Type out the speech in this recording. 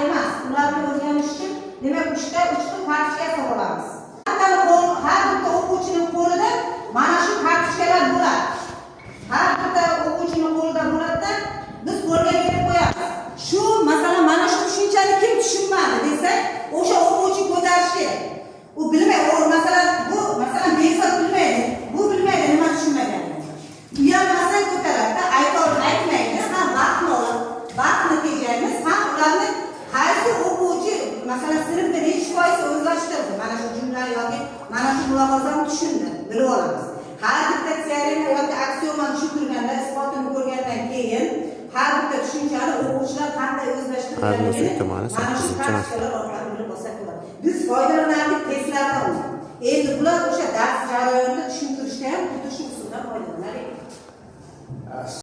emas. Ularni o'rganish uchun demak 3 xil kartochka yasab olamiz. Har bitta o'quvchining qo'lida mana shu kartochkalar bo'ladi. Har bitta o'quvchining qo'lida bo'ladi. Biz qo'lga berib qo'yamiz. Shu masalan mana shu tushunchani kim tushunmadi desak, o'sha o'quvchi ko'tarish kerak. U bilmaydi, u masalan Behzod bilmaydi. Bu bilmaydi nima tushunmaganini. Uyalmasdan ko'taradi, aytmaydi, ham vaqtni olib, vaqtni tejaymiz, ham ularni qaysi o'quvchi masalan sinfda necha foiz o'zlashtirdi, mana shu jumla yoki mana shu mulohazani tushundi, bilib olamiz. Har bitta teorema yoki aksiomani tushuntirganda, isbotini ko'rgandan keyin har bitta tushunchani o'quvchilar qanday o'zlashtirganligini mana shu kartochkalar orqali bilib olsak bo'ladi. Biz foydalanardik testlardan. Endi bular o'sha dars jarayonida tushuntirishda ham xuddi shu usuldan foydalanardik.